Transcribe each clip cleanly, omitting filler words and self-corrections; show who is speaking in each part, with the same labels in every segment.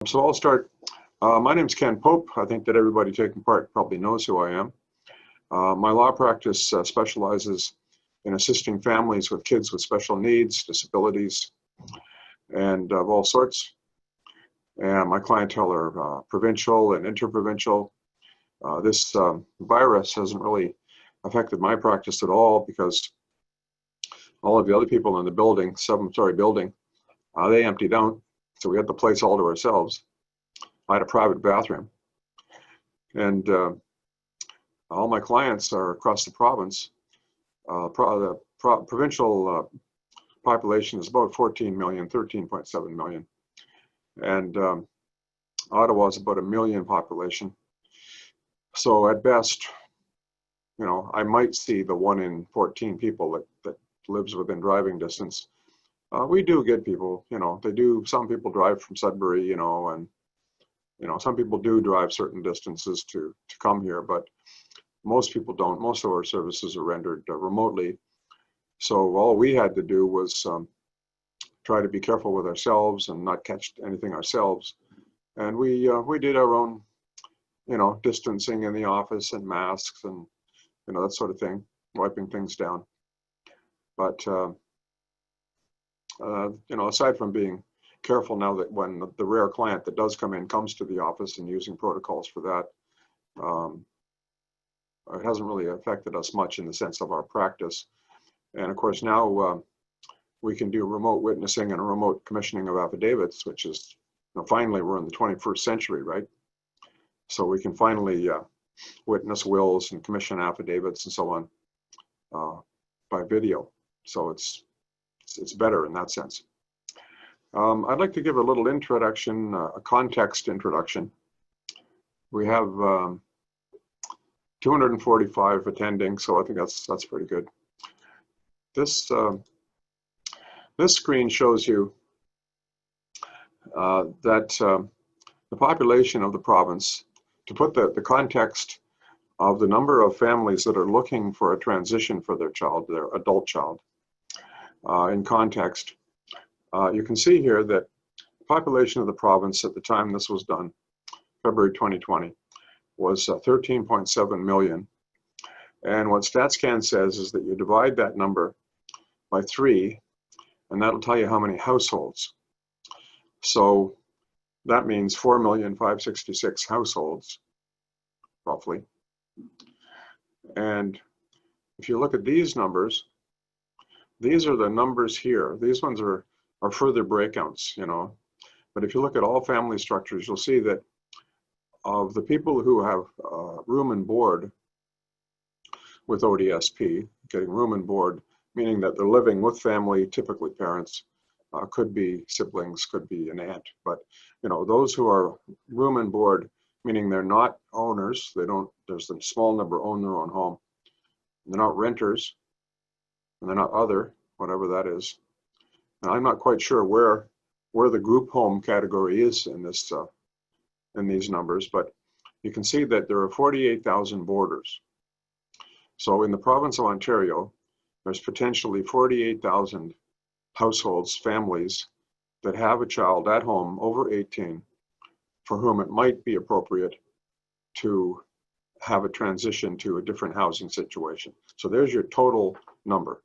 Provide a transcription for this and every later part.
Speaker 1: So I'll start. My name's Ken Pope. I think that everybody taking part probably knows who I am. My law practice specializes in assisting families with kids with special needs, disabilities, and of all sorts. And my clientele are provincial and interprovincial. This virus hasn't really affected my practice at all because all of the other people in the building, seven-story building, they emptied out. So we had the place all to ourselves. I had a private bathroom. And all my clients are across the province. The provincial population is about 14 million, 13.7 million. And Ottawa is about 1 million population. So at best, you know, I might see the 1 in 14 people that lives within driving distance. We do get people, you know, some people drive from Sudbury, you know, and, you know, some people do drive certain distances to come here, but most people don't. Most of our services are rendered remotely. So all we had to do was try to be careful with ourselves and not catch anything ourselves. And we did our own, you know, distancing in the office and masks and, you know, that sort of thing, wiping things down. But, you know, aside from being careful now that when the rare client that does come in comes to the office and using protocols for that, it hasn't really affected us much in the sense of our practice. And of course now we can do remote witnessing and remote commissioning of affidavits, which is, you know, finally we're in the 21st century, right? So we can finally witness wills and commission affidavits and so on by video. So it's better in that sense. I'd like to give a little introduction, a context introduction. We have 245 attending, so I think that's pretty good. This screen shows you that the population of the province, to put the context of the number of families that are looking for a transition for their child, their adult child, in context, you can see here that the population of the province at the time this was done, February 2020, was 13.7 million. And what StatsCan says is that you divide that number by 3, and that'll tell you how many households. So that means 4,566,000 households, roughly. And if you look at these numbers, these are the numbers here. These ones are further breakouts, you know. But if you look at all family structures, you'll see that of the people who have room and board with ODSP, getting room and board, meaning that they're living with family, typically parents, could be siblings, could be an aunt, but you know, those who are room and board, meaning they're not owners, there's a small number own their own home, they're not renters, and they're not other, whatever that is. And I'm not quite sure where the group home category is in this in these numbers, but you can see that there are 48,000 boarders. So in the province of Ontario, there's potentially 48,000 households, families that have a child at home over 18 for whom it might be appropriate to have a transition to a different housing situation. So there's your total number.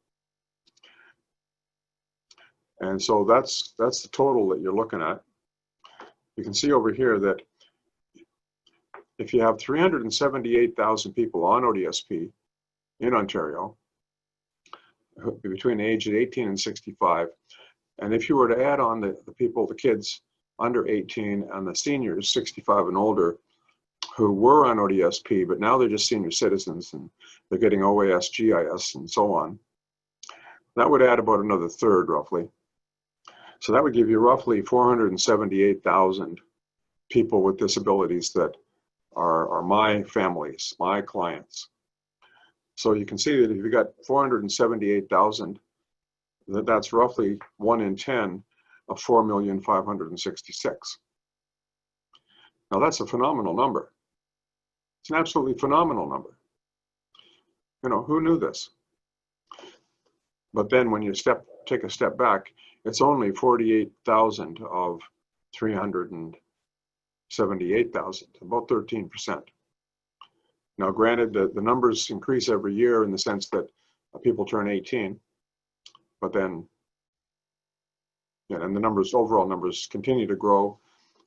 Speaker 1: And so that's the total that you're looking at. You can see over here that if you have 378,000 people on ODSP in Ontario, between the age of 18 and 65, and if you were to add on the people, the kids under 18 and the seniors 65 and older who were on ODSP, but now they're just senior citizens and they're getting OAS, GIS, and so on, that would add about another third roughly. So that would give you roughly 478,000 people with disabilities that are my families, my clients. So you can see that if you got 478,000, that's roughly 1 in 10 of 4,566,000. Now that's a phenomenal number. It's an absolutely phenomenal number. You know, who knew this? But then when you take a step back, it's only 48,000 of 300 and 78,000, about 13%. Now, granted, the numbers increase every year in the sense that people turn 18, but then, yeah, and the numbers, overall numbers, continue to grow.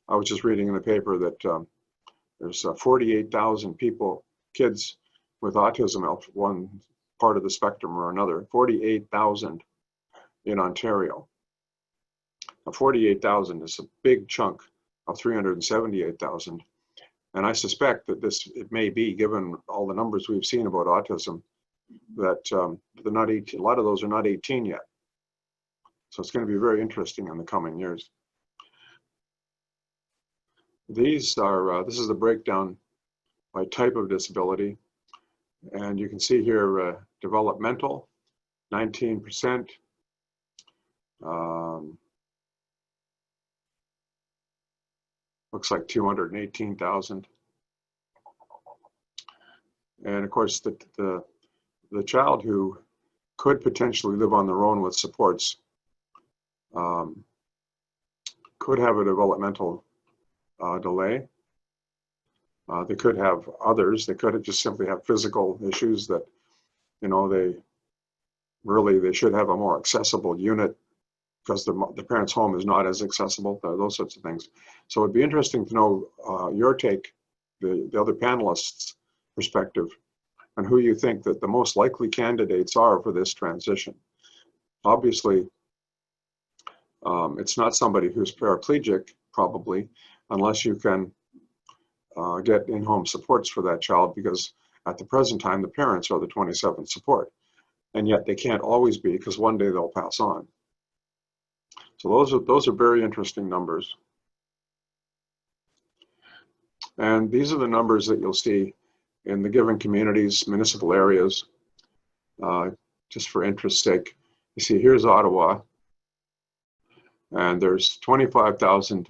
Speaker 1: I was just reading in the paper that there's 48,000 people, kids with autism of one part of the spectrum or another, 48,000 in Ontario. Now, 48,000 is a big chunk of 378,000. And I suspect that it may be, given all the numbers we've seen about autism, that they're not 18, a lot of those are not 18 yet. So it's going to be very interesting in the coming years. These are, this is the breakdown by type of disability. And you can see here, developmental, 19%. Looks like 218,000. And of course, the child who could potentially live on their own with supports could have a developmental delay. They could have others. They could just simply have physical issues that, you know, they should have a more accessible unit because the parent's home is not as accessible, those sorts of things. So it'd be interesting to know your take, the other panelists' perspective, and who you think that the most likely candidates are for this transition. Obviously, it's not somebody who's paraplegic, probably, unless you can get in-home supports for that child, because at the present time, the parents are the 27th support. And yet they can't always be, because one day they'll pass on. So those are very interesting numbers. And these are the numbers that you'll see in the given communities, municipal areas, just for interest's sake. You see, here's Ottawa, and there's 25,000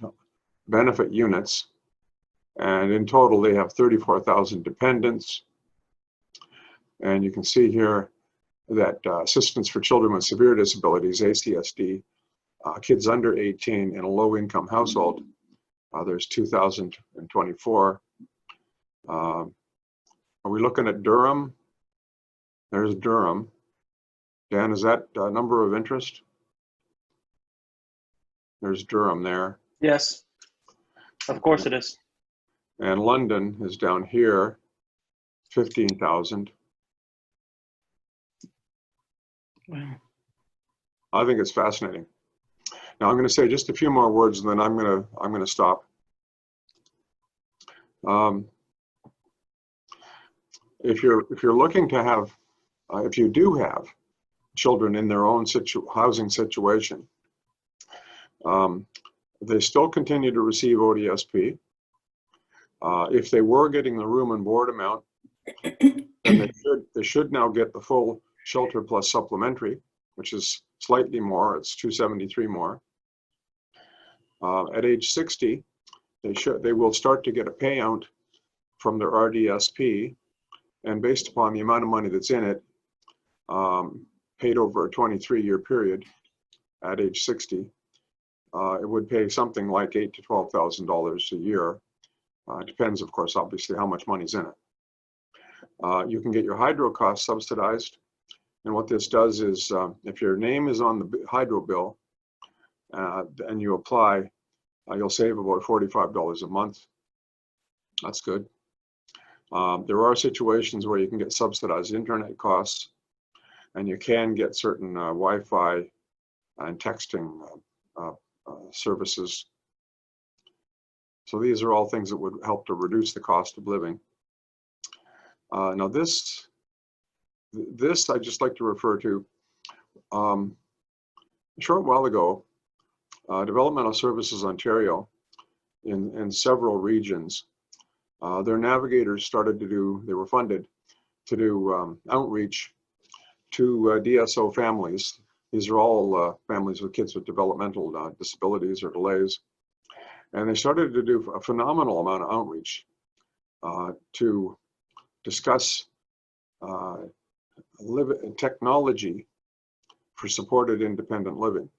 Speaker 1: benefit units, and in total they have 34,000 dependents. And you can see here that Assistance for Children with Severe Disabilities, ACSD, kids under 18 in a low-income household, there's 2,024. Are we looking at Durham? There's Durham. Dan, is that a number of interest? There's Durham there.
Speaker 2: Yes, of course it is.
Speaker 1: And London is down here, 15,000.
Speaker 2: Wow.
Speaker 1: I think it's fascinating. Now I'm going to say just a few more words, and then I'm going to stop. If you're looking to have, if you do have children in their own housing situation, they still continue to receive ODSP. If they were getting the room and board amount, then they should now get the full shelter plus supplementary, which is slightly more. It's $273 more. At age 60, they will start to get a payout from their RDSP, and based upon the amount of money that's in it, paid over a 23-year period at age 60, it would pay something like $8,000 to $12,000 a year. It depends, of course, obviously, how much money's in it. You can get your hydro costs subsidized. And what this does is, if your name is on the hydro bill and you apply, you'll save about $45 a month. That's good. There are situations where you can get subsidized internet costs, and you can get certain Wi-Fi and texting services. So these are all things that would help to reduce the cost of living. Now this I'd just like to refer to. A short while ago, Developmental Services Ontario, in several regions, their navigators started to do, they were funded to do outreach to DSO families. These are all families with kids with developmental disabilities or delays. And they started to do a phenomenal amount of outreach to discuss technology for supported independent living.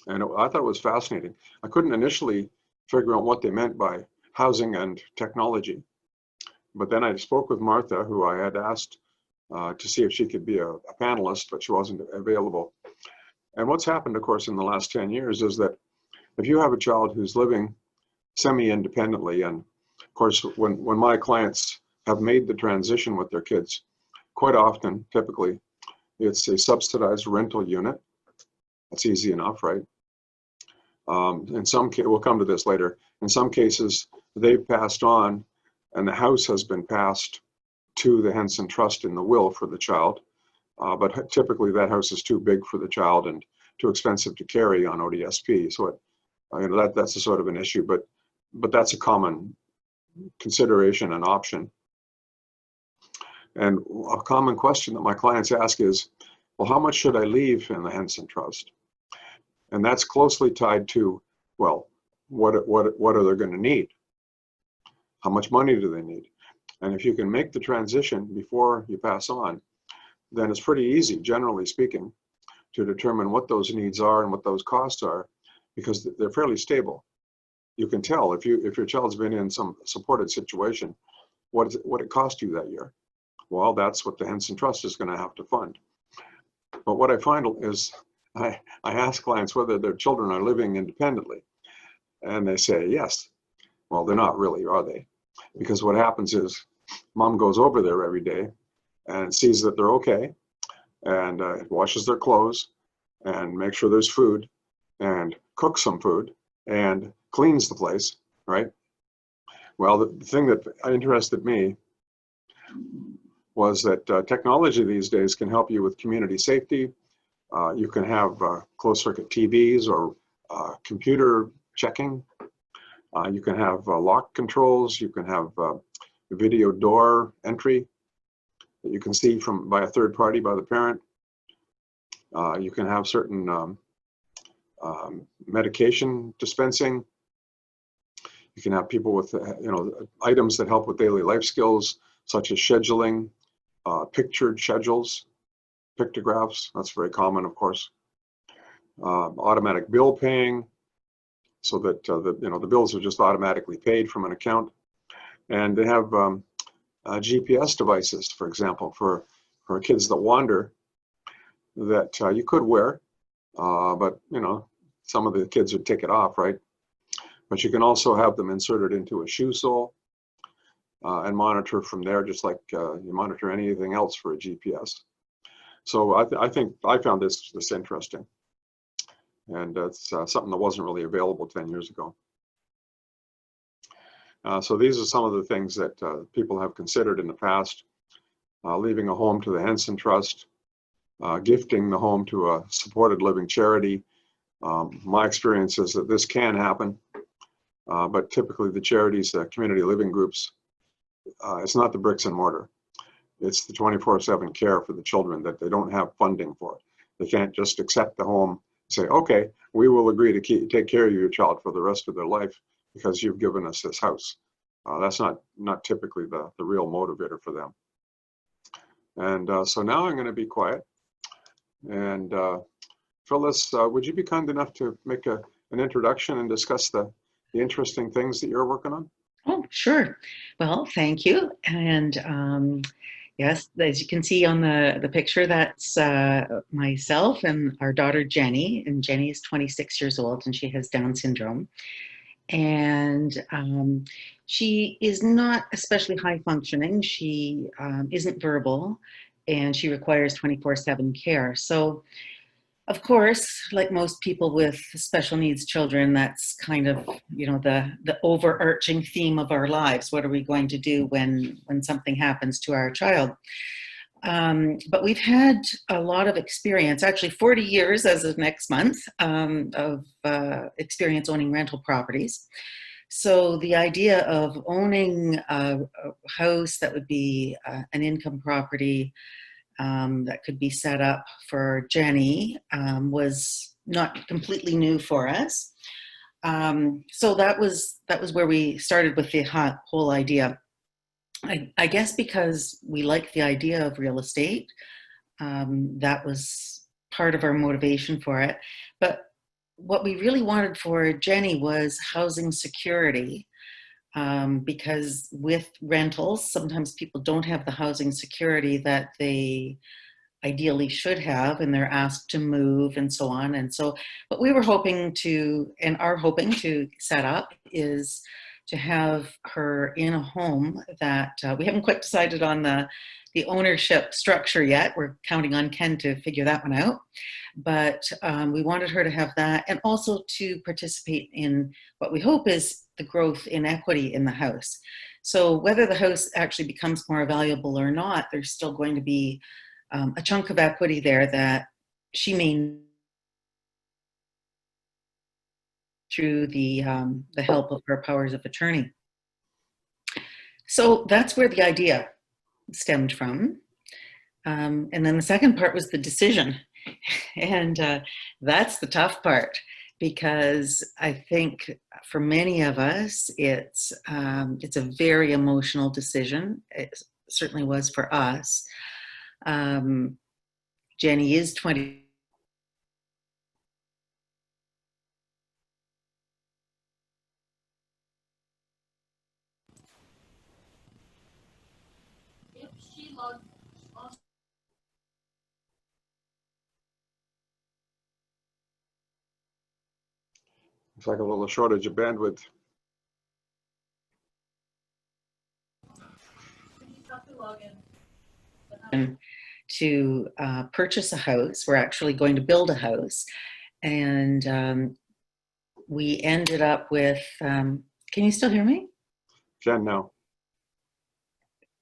Speaker 1: And I thought it was fascinating. I couldn't initially figuring out what they meant by housing and technology. But then I spoke with Martha, who I had asked to see if she could be a panelist, but she wasn't available. And what's happened, of course, in the last 10 years is that if you have a child who's living semi-independently, and of course, when my clients have made the transition with their kids, quite often, typically, it's a subsidized rental unit. That's easy enough, right? In some cases, we'll come to this later. In some cases, they've passed on, and the house has been passed to the Henson Trust in the will for the child. But typically, that house is too big for the child and too expensive to carry on ODSP. So that's a sort of an issue, but that's a common consideration and option. And a common question that my clients ask is, well, how much should I leave in the Henson Trust? And that's closely tied to, well, what are they going to need? How much money do they need? And if you can make the transition before you pass on, then it's pretty easy, generally speaking, to determine what those needs are and what those costs are, because they're fairly stable. You can tell if your child's been in some supported situation, what it cost you that year. Well, that's what the Henson Trust is going to have to fund. But what I find is I ask clients whether their children are living independently, and they say yes. Well, they're not really, are they? Because what happens is mom goes over there every day and sees that they're okay, and washes their clothes and makes sure there's food and cooks some food and cleans the place, right? Well, the thing that interested me was that technology these days can help you with community safety. You can have closed circuit TVs or computer checking. You can have lock controls. You can have video door entry that you can see by a third party, by the parent. You can have certain medication dispensing. You can have people with items that help with daily life skills, such as scheduling, pictured schedules, pictographs. That's very common, of course. Automatic bill paying, so that the bills are just automatically paid from an account. And they have GPS devices, for example, for kids that wander, that you could wear, but some of the kids would take it off, right? But you can also have them inserted into a shoe sole and monitor from there, just like you monitor anything else for a GPS. So I think I found this interesting, and it's something that wasn't really available 10 years ago. So these are some of the things that people have considered in the past: leaving a home to the Henson Trust, gifting the home to a supported living charity. My experience is that this can happen, but typically the charities, the community living groups, it's not the bricks and mortar. It's the 24/7 care for the children that they don't have funding for. They can't just accept the home and say, okay, we will agree to take care of your child for the rest of their life because you've given us this house. That's not typically the real motivator for them. And so now I'm going to be quiet. And Phyllis, would you be kind enough to make an introduction and discuss the interesting things that you're working on?
Speaker 3: Oh, sure. Well, thank you. And yes, as you can see on the picture, that's myself and our daughter, Jenny. And Jenny is 26 years old and she has Down syndrome. And she is not especially high functioning. She isn't verbal and she requires 24/7 care. So of course, like most people with special needs children, that's kind of, the overarching theme of our lives. What are we going to do when something happens to our child? But we've had a lot of experience, actually 40 years as of next month, of experience owning rental properties. So the idea of owning a house that would be an income property that could be set up for Jenny was not completely new for us. So that was where we started with the whole idea. I guess because we like the idea of real estate, that was part of our motivation for it. But what we really wanted for Jenny was housing security, because with rentals, sometimes people don't have the housing security that they ideally should have, and they're asked to move and so on. And so what we were hoping to, and are hoping to set up, is to have her in a home that we haven't quite decided on the ownership structure yet. We're counting on Ken to figure that one out. But we wanted her to have that, and also to participate in what we hope is the growth in equity in the house. So whether the house actually becomes more valuable or not, there's still going to be a chunk of equity there that she may, through the help of her powers of attorney. So that's where the idea stemmed from. And then the second part was the decision. And that's the tough part, because I think for many of us, it's a very emotional decision. It certainly was for us. Jenny is 20.
Speaker 1: Looks like a little shortage of bandwidth.
Speaker 3: To purchase a house. We're actually going to build a house. And we ended up with, can you still hear me?
Speaker 1: Jen, now.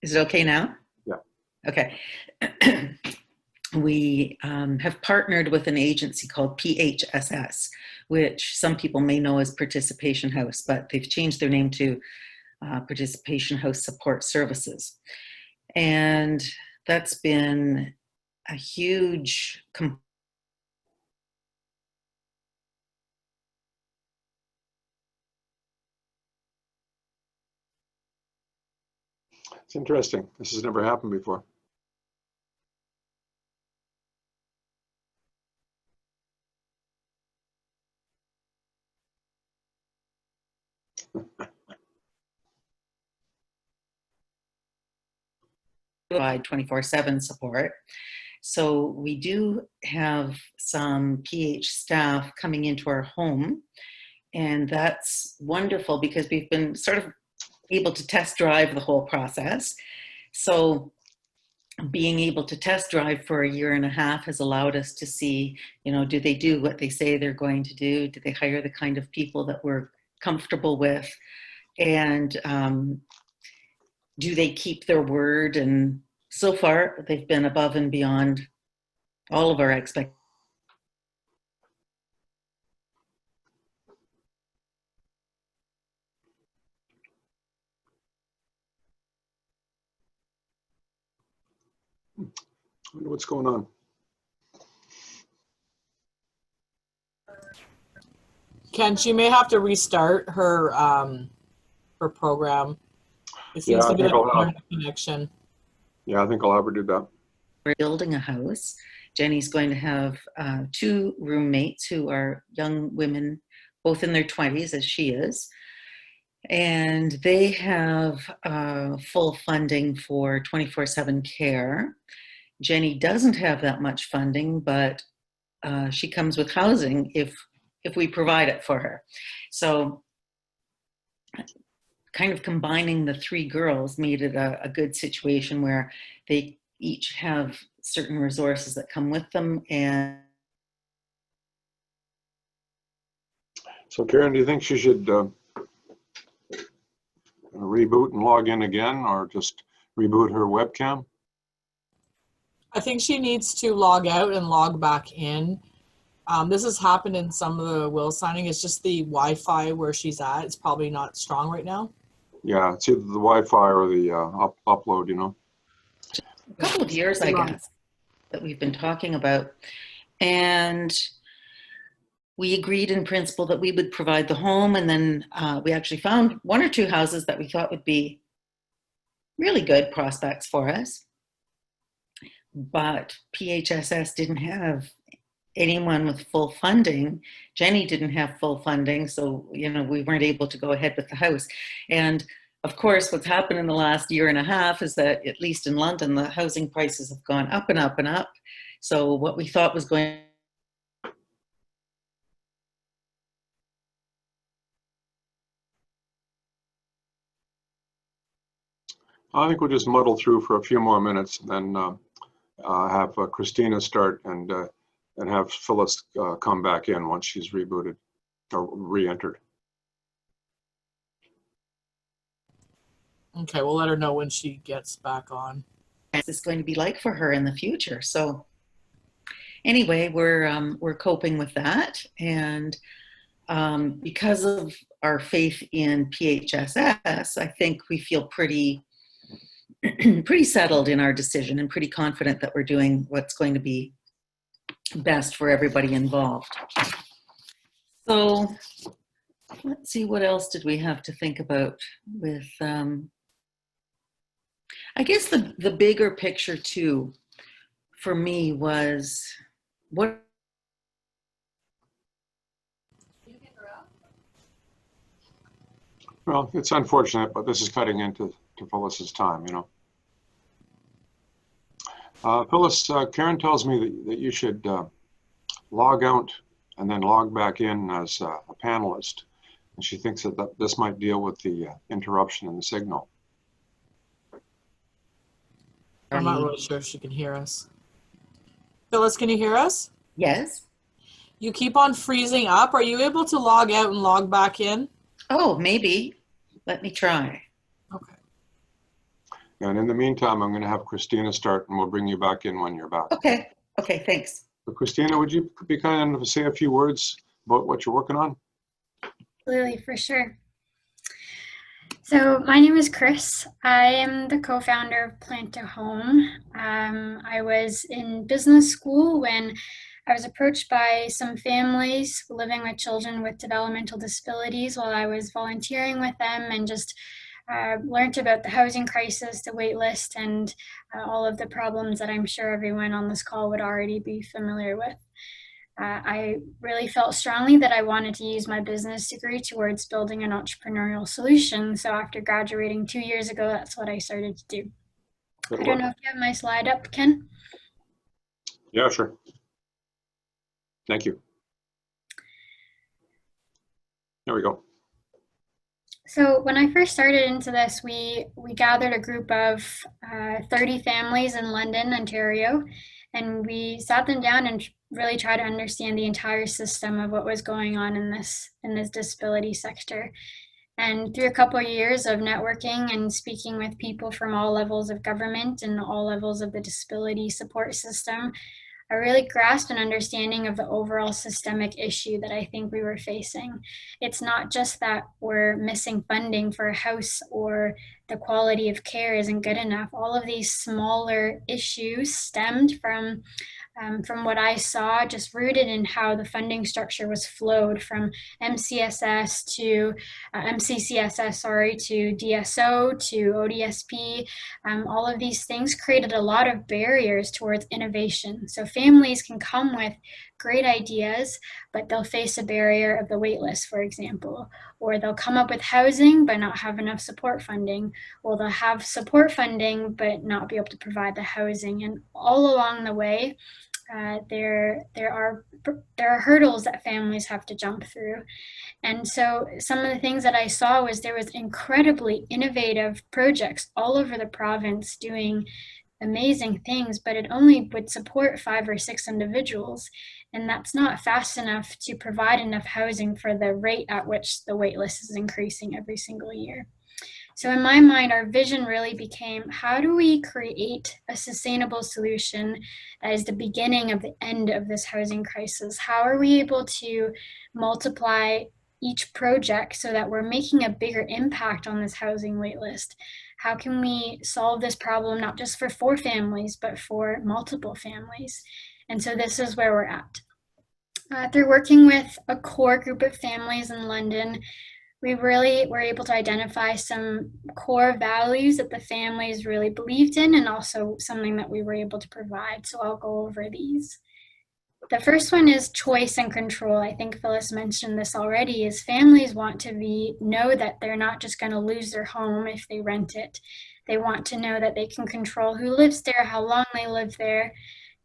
Speaker 3: Is it okay now?
Speaker 1: Yeah.
Speaker 3: Okay. We have partnered with an agency called PHSS, which some people may know as Participation House, but they've changed their name to Participation House Support Services. And that's been a huge
Speaker 1: It's interesting. This has never happened before.
Speaker 3: provide 24/7 support. So we do have some PH staff coming into our home, and that's wonderful because we've been sort of able to test drive the whole process. So being able to test drive for a year and a half has allowed us to see, do they do what they say they're going to do? Do they hire the kind of people that we're comfortable with? And do they keep their word? And so far, they've been above and beyond all of our expectations.
Speaker 1: I wonder what's going on.
Speaker 4: Ken, she may have to restart her her program. It seems to be like a connection.
Speaker 1: Yeah, I think I'll have her do that.
Speaker 3: We're building a house. Jenny's going to have 2 roommates who are young women, both in their 20s as she is. And they have full funding for 24/7 care. Jenny doesn't have that much funding, but she comes with housing if we provide it for her. So kind of combining the 3 girls made it a good situation where they each have certain resources that come with them. And
Speaker 1: so Karen, do you think she should reboot and log in again, or just reboot her webcam?
Speaker 4: I think she needs to log out and log back in. This has happened in some of the will signing. It's just the Wi-Fi where she's at. It's probably not strong right now.
Speaker 1: Yeah, it's either the Wi-Fi or the upload,
Speaker 3: a couple of years, I guess, that we've been talking about. And we agreed in principle that we would provide the home. And then we actually found 1 or 2 houses that we thought would be really good prospects for us. But PHSS didn't have anyone with full funding. Jenny didn't have full funding, so we weren't able to go ahead with the house. And of course, what's happened in the last year and a half is that, at least in London, the housing prices have gone up and up and up. So what we thought was going
Speaker 1: I think we'll just muddle through for a few more minutes, and then have Christina start, and have Phyllis come back in once she's rebooted or re-entered.
Speaker 4: Okay, we'll let her know when she gets back on.
Speaker 3: is going to be like for her in the future. So anyway, we're coping with that, and because of our faith in PHSS, I think we feel pretty settled in our decision and pretty confident that we're doing what's going to be best for everybody involved. So let's see, what else did we have to think about with, I guess the bigger picture too, for me, was what
Speaker 1: Well, it's unfortunate, but this is cutting into Phyllis's time, Phyllis, Karen tells me that you should log out and then log back in as a panelist. And she thinks that this might deal with the interruption in the signal.
Speaker 4: I'm not really sure if she can hear us. Phyllis, can you hear us?
Speaker 3: Yes.
Speaker 4: You keep on freezing up. Are you able to log out and log back in?
Speaker 3: Oh, maybe. Let me try.
Speaker 4: Okay.
Speaker 1: And in the meantime, I'm going to have Christina start, and we'll bring you back in when you're back.
Speaker 3: Okay. Okay, thanks.
Speaker 1: So Christina, would you be kind enough to say a few words about what you're working on?
Speaker 5: Absolutely, for sure. So my name is Chris. I am the co-founder of Plant to Home. I was in business school when I was approached by some families living with children with developmental disabilities while I was volunteering with them, and just learned about the housing crisis, the wait list, and all of the problems that I'm sure everyone on this call would already be familiar with. I really felt strongly that I wanted to use my business degree towards building an entrepreneurial solution. So after graduating 2 years ago, that's what I started to do.
Speaker 1: Good
Speaker 5: I don't
Speaker 1: work.
Speaker 5: know if you have my slide up, Ken.
Speaker 1: Yeah, sure. Thank you. There we go.
Speaker 5: So when I first started into this, we gathered a group of 30 families in London, Ontario, and we sat them down and really tried to understand the entire system of what was going on in this disability sector. And through a couple of years of networking and speaking with people from all levels of government and all levels of the disability support system, I really grasped an understanding of the overall systemic issue that I think we were facing. It's not just that we're missing funding for a house or the quality of care isn't good enough. All of these smaller issues stemmed from what I saw, just rooted in how the funding structure was flowed from MCSS to MCCSS, to DSO to ODSP. All of these things created a lot of barriers towards innovation. So families can come with great ideas, but they'll face a barrier of the wait list, for example, or they'll come up with housing but not have enough support funding, or they'll have support funding but not be able to provide the housing. And all along the way, there are hurdles that families have to jump through. And so some of the things that I saw was there was incredibly innovative projects all over the province doing amazing things, but it only would support 5 or 6 individuals. And that's not fast enough to provide enough housing for the rate at which the wait list is increasing every single year. So in my mind, our vision really became, how do we create a sustainable solution that is the beginning of the end of this housing crisis? How are we able to multiply each project so that we're making a bigger impact on this housing wait list? How can we solve this problem, not just for 4 families, but for multiple families? And so this is where we're at. Through working with a core group of families in London, we really were able to identify some core values that the families really believed in, and also something that we were able to provide. So I'll go over these. The first one is choice and control. I think Phyllis mentioned this already, is families want to know that they're not just going to lose their home if they rent it. They want to know that they can control who lives there, how long they live there.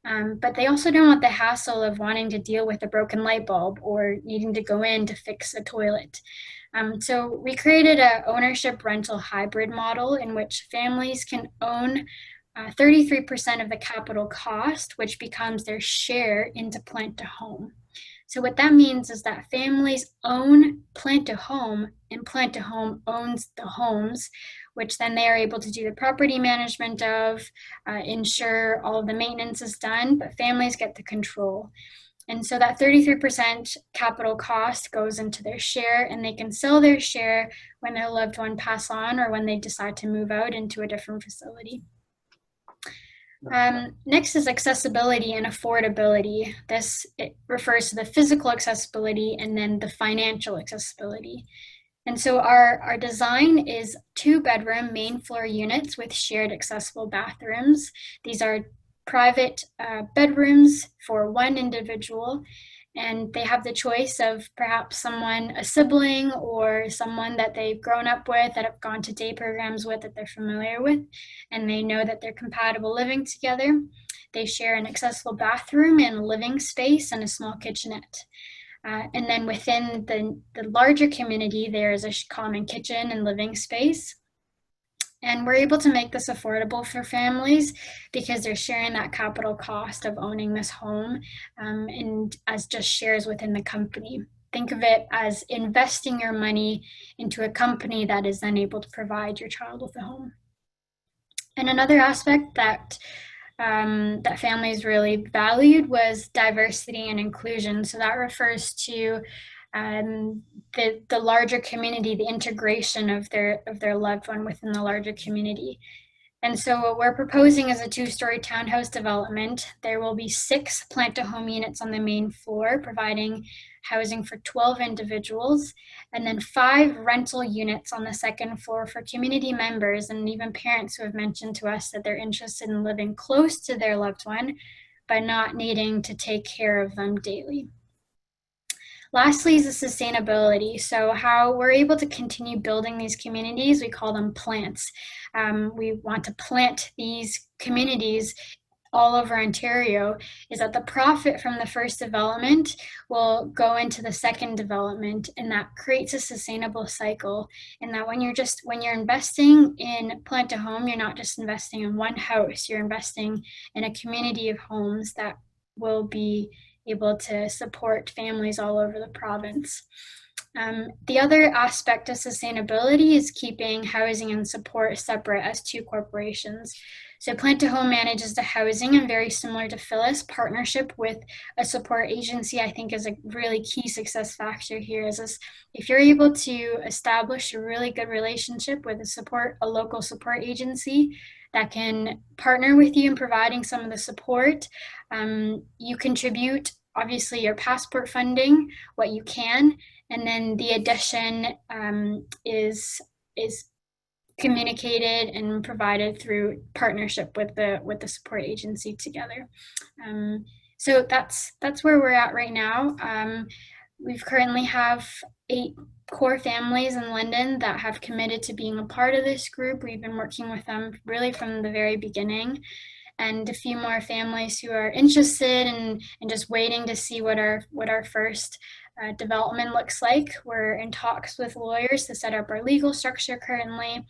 Speaker 5: But they also don't want the hassle of wanting to deal with a broken light bulb or needing to go in to fix a toilet. So we created an ownership rental hybrid model in which families can own 33% of the capital cost, which becomes their share into plant to home. So what that means is that families own plant to home, and plant to home owns the homes, which then they are able to do the property management of, ensure all of the maintenance is done, but families get the control. And so that 33% capital cost goes into their share, and they can sell their share when their loved one pass on or when they decide to move out into a different facility. Next is accessibility and affordability. It refers to the physical accessibility and then the financial accessibility. And so our design is 2-bedroom main floor units with shared accessible bathrooms. These are private bedrooms for one individual, and they have the choice of perhaps a sibling or someone that they've grown up with, that have gone to day programs with, that they're familiar with, and they know that they're compatible living together. They share an accessible bathroom and living space and a small kitchenette. And then within the larger community, there is a common kitchen and living space. And we're able to make this affordable for families because they're sharing that capital cost of owning this home, and as just shares within the company. Think of it as investing your money into a company that is then able to provide your child with a home. And another aspect that families really valued was diversity and inclusion. So that refers to the larger community, the integration of their loved one within the larger community. And so what we're proposing is a 2-story townhouse development. There will be 6 plant-to-home units on the main floor, providing housing for 12 individuals, and then 5 rental units on the second floor for community members and even parents who have mentioned to us that they're interested in living close to their loved one, but not needing to take care of them daily. Lastly is the sustainability. So how we're able to continue building these communities, we call them plants. We want to plant these communities all over Ontario, is that the profit from the first development will go into the second development, and that creates a sustainable cycle. And that when you're investing in plant to home, you're not just investing in one house, you're investing in a community of homes that will be able to support families all over the province. The other aspect of sustainability is keeping housing and support separate as 2 corporations. So Plant to Home manages the housing, and very similar to Phyllis, partnership with a support agency I think is a really key success factor here. If you're able to establish a really good relationship with a local support agency that can partner with you in providing some of the support, you contribute obviously your passport funding, what you can, and then the addition is communicated and provided through partnership with the support agency together. So that's where we're at right now. We currently have 8 core families in London that have committed to being a part of this group. We've been working with them really from the very beginning, and a few more families who are interested and just waiting to see what our first development looks like. We're in talks with lawyers to set up our legal structure currently.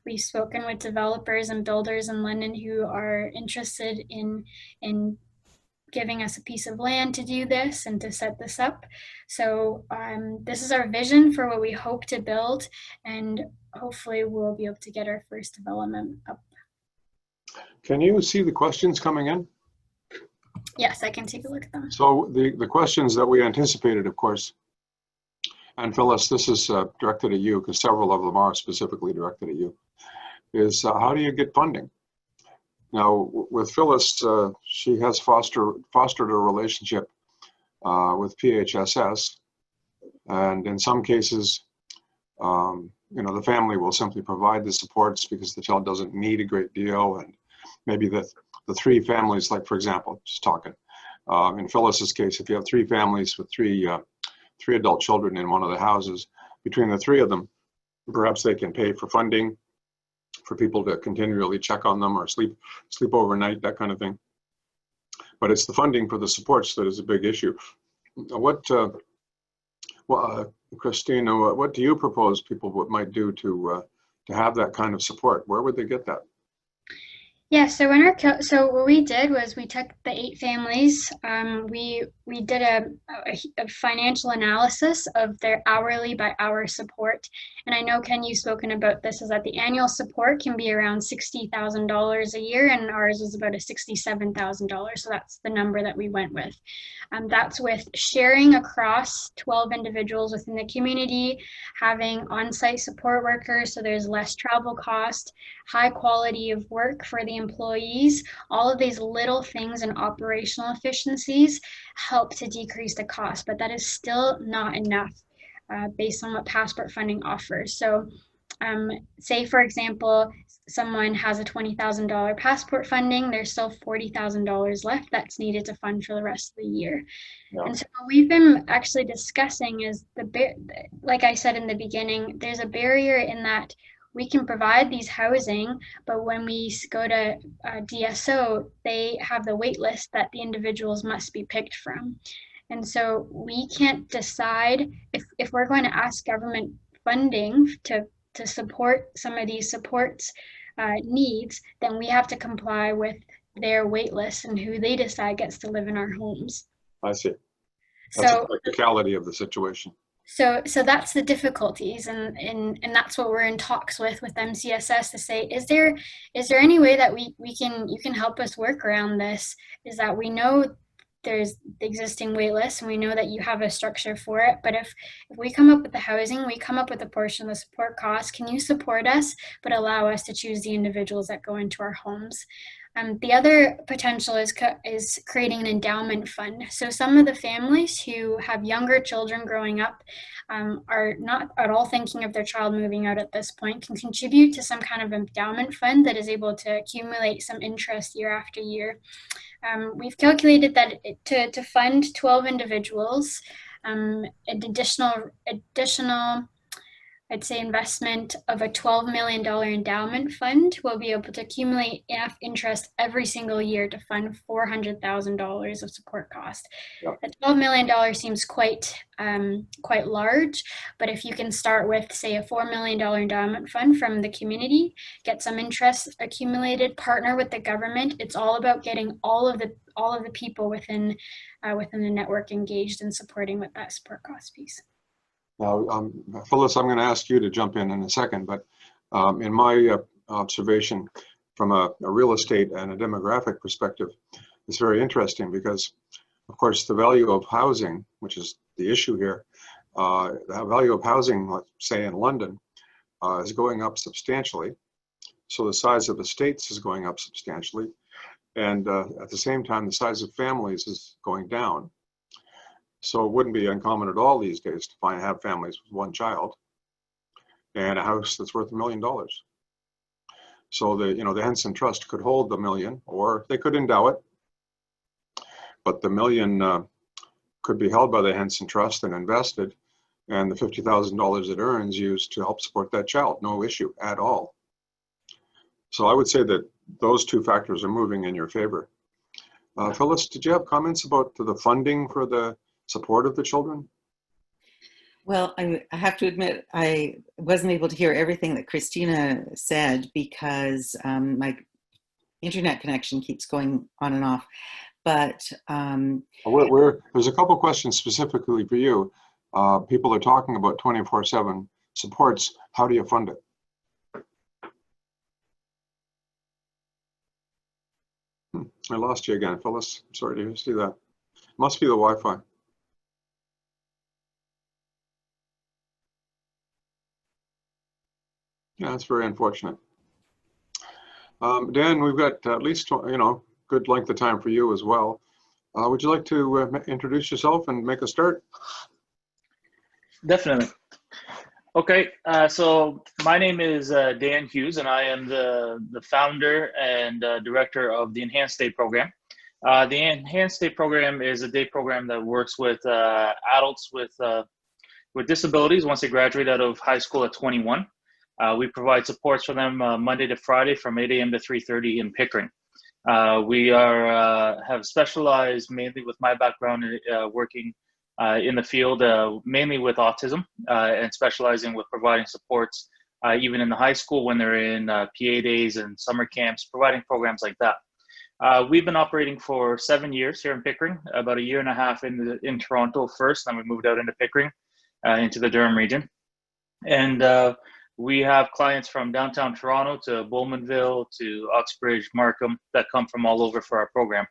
Speaker 5: We've spoken with developers and builders in London who are interested in giving us a piece of land to do this and to set this up. So this is our vision for what we hope to build, and hopefully we'll be able to get our first development up.
Speaker 1: Can you see the questions coming in?
Speaker 5: Yes, I can take a look at them.
Speaker 1: So the questions that we anticipated, of course, and Phyllis, this is directed at you because several of them are specifically directed at you, is how do you get funding? Now, with Phyllis, she has fostered a relationship with PHSS, and in some cases, the family will simply provide the supports because the child doesn't need a great deal, and maybe the 3 families, like for example, just talking, In Phyllis's case, if you have three families with three adult children in one of the houses, between the three of them, perhaps they can pay for funding for people to continually check on them or sleep overnight, that kind of thing. But it's the funding for the supports that is a big issue. Christina, what do you propose people might do to have that kind of support? Where would they get that?
Speaker 5: Yeah, so what we did was we took the 8 families. We did a financial analysis of their hourly by hour support, and I know, Ken, you've spoken about this, is that the annual support can be around $60,000 a year, and ours is about a $67,000. So that's the number that we went with. That's with sharing across 12 individuals within the community, having on-site support workers, so there's less travel cost, high quality of work for the employees. All of these little things and operational efficiencies help to decrease the cost, but that is still not enough based on what passport funding offers. So say, for example, someone has a $20,000 passport funding, there's still $40,000 left that's needed to fund for the rest of the year. Yeah. And so what we've been actually discussing is like I said in the beginning, there's a barrier in that we can provide these housing, but when we go to DSO, they have the wait list that the individuals must be picked from. And so we can't decide if we're going to ask government funding to support some of these supports needs, then we have to comply with their wait list and who they decide gets to live in our homes.
Speaker 1: I see. That's the practicality of the situation.
Speaker 5: So that's the difficulties, and that's what we're in talks with MCSS to say, is there any way that you can help us work around this? Is that we know there's the existing wait list and we know that you have a structure for it, but if we come up with the housing, we come up with a portion of the support cost, can you support us but allow us to choose the individuals that go into our homes? The other potential is creating an endowment fund. So some of the families who have younger children growing up are not at all thinking of their child moving out at this point, can contribute to some kind of endowment fund that is able to accumulate some interest year after year. We've calculated that to fund 12 individuals, an additional I'd say investment of a $12 million endowment fund will be able to accumulate enough interest every single year to fund $400,000 of support cost. Yep. The $12 million seems quite large, but if you can start with, say, a $4 million endowment fund from the community, get some interest accumulated, partner with the government. It's all about getting all of the people within the network engaged in supporting with that support cost piece.
Speaker 1: Now, Phyllis, I'm going to ask you to jump in a second, but in my observation from a real estate and a demographic perspective, it's very interesting because, of course, the value of housing, which is the issue here, the value of housing, let's say in London, is going up substantially. So the size of estates is going up substantially. And at the same time, the size of families is going down. So it wouldn't be uncommon at all these days to have families with one child and a house that's worth $1 million. So the Henson Trust could hold the $1 million, or they could endow it, but the $1 million could be held by the Henson Trust and invested, and the $50,000 it earns used to help support that child. No issue at all. So I would say that those two factors are moving in your favor. Phyllis, did you have comments about the funding for the support of the children?
Speaker 3: Well, I have to admit, I wasn't able to hear everything that Christina said because my internet connection keeps going on and off. But
Speaker 1: there's a couple questions specifically for you. People are talking about 24/7 supports. How do you fund it? I lost you again, Phyllis. Sorry to see that. Must be the Wi-Fi. Yeah, that's very unfortunate. Dan, we've got at least, good length of time for you as well. Would you like to introduce yourself and make a start?
Speaker 2: Definitely. Okay, so my name is Dan Hughes, and I am the founder and director of the Enhanced Stay program. The Enhanced Day program is a day program that works with adults with disabilities once they graduate out of high school at 21. We provide supports for them Monday to Friday from 8 a.m. to 3:30 in Pickering. We have specialized mainly with my background working in the field, mainly with autism, and specializing with providing supports even in the high school when they're in PA days and summer camps, providing programs like that. We've been operating for 7 years here in Pickering, about a year and a half in Toronto first, then we moved out into Pickering, into the Durham region. And we have clients from downtown Toronto to Bowmanville to Uxbridge, Markham that come from all over for our program.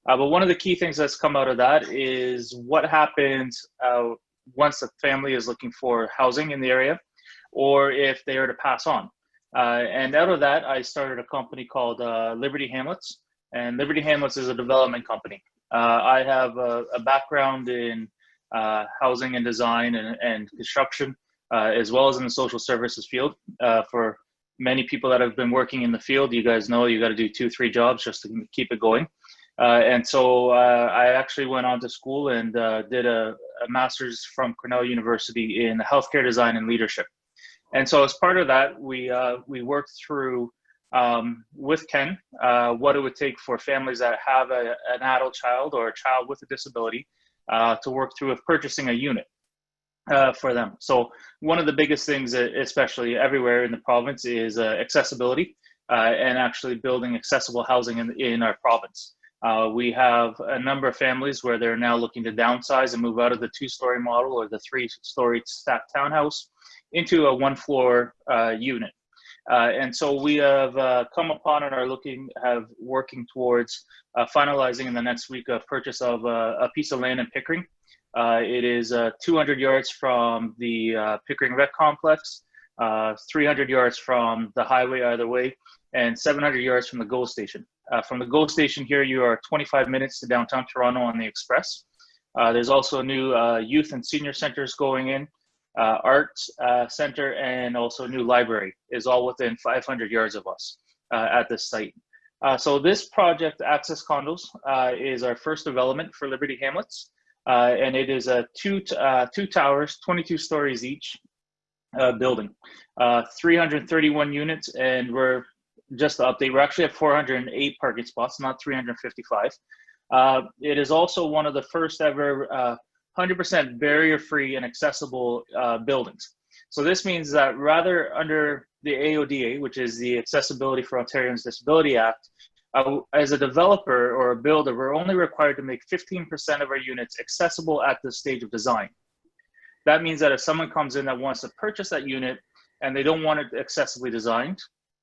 Speaker 2: But one of the key things that's come out of that is what happens once a family is looking for housing in the area, or if they are to pass on. And out of that, I started a company called Liberty Hamlets. And Liberty Hamlets is a development company. I have a background in housing and design and construction, as well as in the social services field. For many people that have been working in the field, you guys know you got to do 2-3 jobs just to keep it going. And so I actually went on to school and did a master's from Cornell University in healthcare design and leadership. And so as part of that, we worked through with Ken what it would take for families that have an adult child or a child with a disability to work through purchasing a unit for them. So one of the biggest things, especially everywhere in the province, is accessibility and actually building accessible housing in our province. We have a number of families where they're now looking to downsize and move out of the 2-story model or the 3-story stacked townhouse into a 1-floor unit. And so we have come upon and are working towards finalizing in the next week a purchase of a piece of land in Pickering. It is 200 yards from the Pickering Rec Complex, 300 yards from the highway either way, and 700 yards from the GO station. From the GO station here, you are 25 minutes to downtown Toronto on the Express. There's also a new youth and senior centers going in. Arts center and also new library is all within 500 yards of us at this site. So this project, Axess Condos, is our first development for Liberty Hamlets, and it is a two towers, 22 stories each building, 331 units, and we're just to update, we're actually at 408 parking spots, not 355. It is also one of the first ever 100% barrier-free and accessible buildings. So this means that rather under the AODA, which is the Accessibility for Ontarians Disability Act, as a developer or a builder, we're only required to make 15% of our units accessible at the stage of design. That means that if someone comes in that wants to purchase that unit and they don't want it accessibly designed,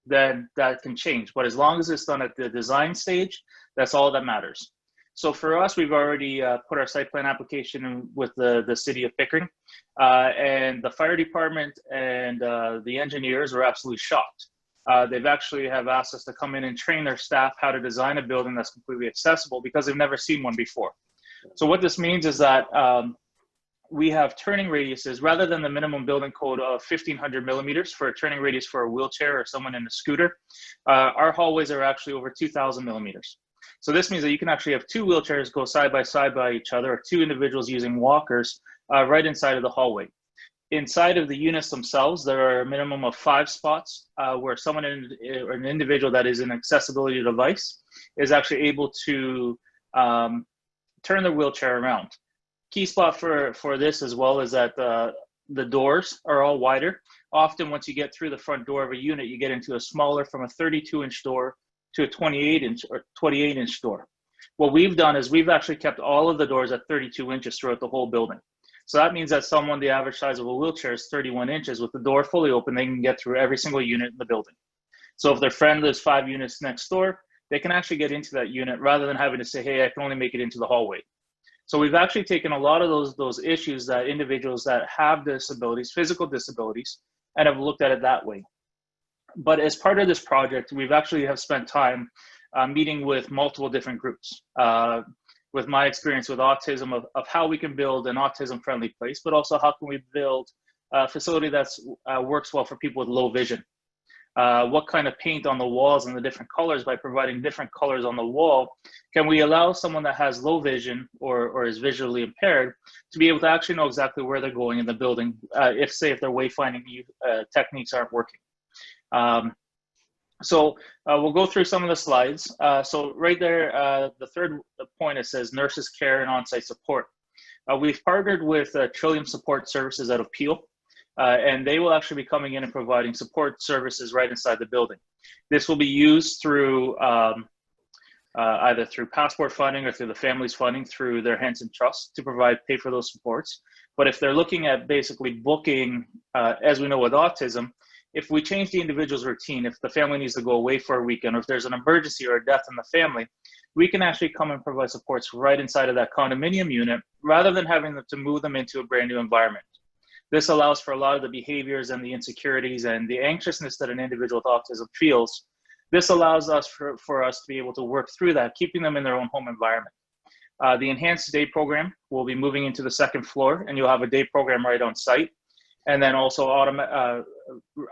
Speaker 2: then that can change. But as long as it's done at the design stage, that's all that matters. So for us, we've already put our site plan application in with the city of Pickering, and the fire department and the engineers were absolutely shocked. They've actually have asked us to come in and train their staff how to design a building that's completely accessible because they've never seen one before. So what this means is that we have turning radiuses rather than the minimum building code of 1,500 millimeters for a turning radius for a wheelchair or someone in a scooter. Our hallways are actually over 2,000 millimeters. So this means that you can actually have 2 wheelchairs go side by each other, or 2 individuals using walkers right inside of the hallway. Inside of the units themselves, there are a minimum of 5 spots where someone or an individual that is an accessibility device is actually able to turn their wheelchair around. Key spot for this as well is that the doors are all wider. Often once you get through the front door of a unit, you get into a smaller, from a 32-inch door to a 28-inch or 28-inch door. What we've done is we've actually kept all of the doors at 32 inches throughout the whole building. So that means that someone, the average size of a wheelchair is 31 inches. With the door fully open, they can get through every single unit in the building. So if their friend lives 5 units next door, they can actually get into that unit rather than having to say, hey, I can only make it into the hallway. So we've actually taken a lot of those issues that individuals that have disabilities, physical disabilities, and have looked at it that way. But as part of this project, we've actually have spent time meeting with multiple different groups. With my experience with autism of how we can build an autism-friendly place, but also how can we build a facility that works well for people with low vision. what kind of paint on the walls and the different colors. By providing different colors on the wall, can we allow someone that has low vision or is visually impaired to be able to actually know exactly where they're going in the building, if their wayfinding techniques aren't working. So we'll go through some of the slides. So right there, the third point, it says nurses care and on-site support. We've partnered with Trillium Support Services out of Peel, and they will actually be coming in and providing support services right inside the building. This will be used through either through passport funding or through the family's funding through their Henson Trust to pay for those supports. But if they're looking at basically booking, as we know with autism, if we change the individual's routine, if the family needs to go away for a weekend, or if there's an emergency or a death in the family, we can actually come and provide supports right inside of that condominium unit rather than having to move them into a brand new environment. This allows for a lot of the behaviors and the insecurities and the anxiousness that an individual with autism feels. This allows us for us to be able to work through that, keeping them in their own home environment. The enhanced day program will be moving into the second floor, and you'll have a day program right on site. And then also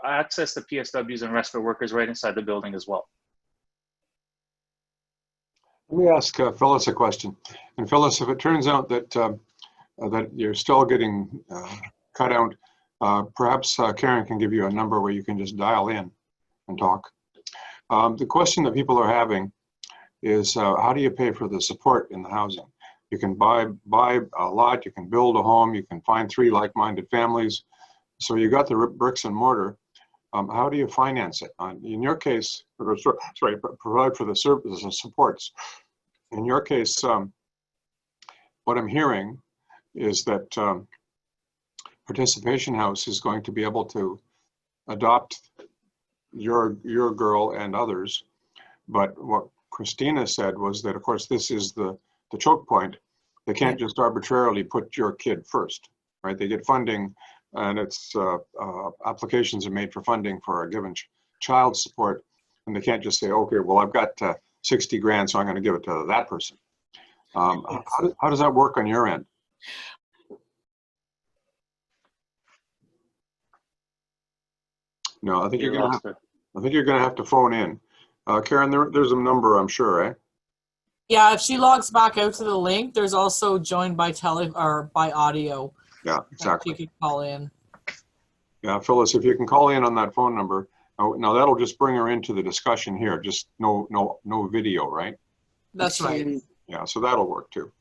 Speaker 2: access the PSWs and respite workers right inside the building as well.
Speaker 1: Let me ask Phyllis a question. And Phyllis, if it turns out that that you're still getting cut out, perhaps Karen can give you a number where you can just dial in and talk. The question that people are having is how do you pay for the support in the housing? You can buy a lot, you can build a home, you can find 3 like-minded families. So you got the bricks and mortar. How do you finance it? In your case, sorry, provide for the services and supports. In your case, what I'm hearing is that Participation House is going to be able to adopt your girl and others. But what Christina said was that, of course, this is the choke point. They can't just arbitrarily put your kid first, right? They get funding, and it's applications are made for funding for a given child support, and they can't just say, okay, well, I've got 60 grand, so I'm going to give it to that person. How does that work on your end? No, I think you're going to have to phone in. Karen, there's a number, I'm sure, eh?
Speaker 4: Yeah, if she logs back out to the link, there's also join by by audio.
Speaker 1: Yeah, exactly.
Speaker 4: You can call in.
Speaker 1: Yeah, Phyllis, if you can call in on that phone number, now that'll just bring her into the discussion here. Just no video, right?
Speaker 4: That's right.
Speaker 1: Yeah, so that'll work too.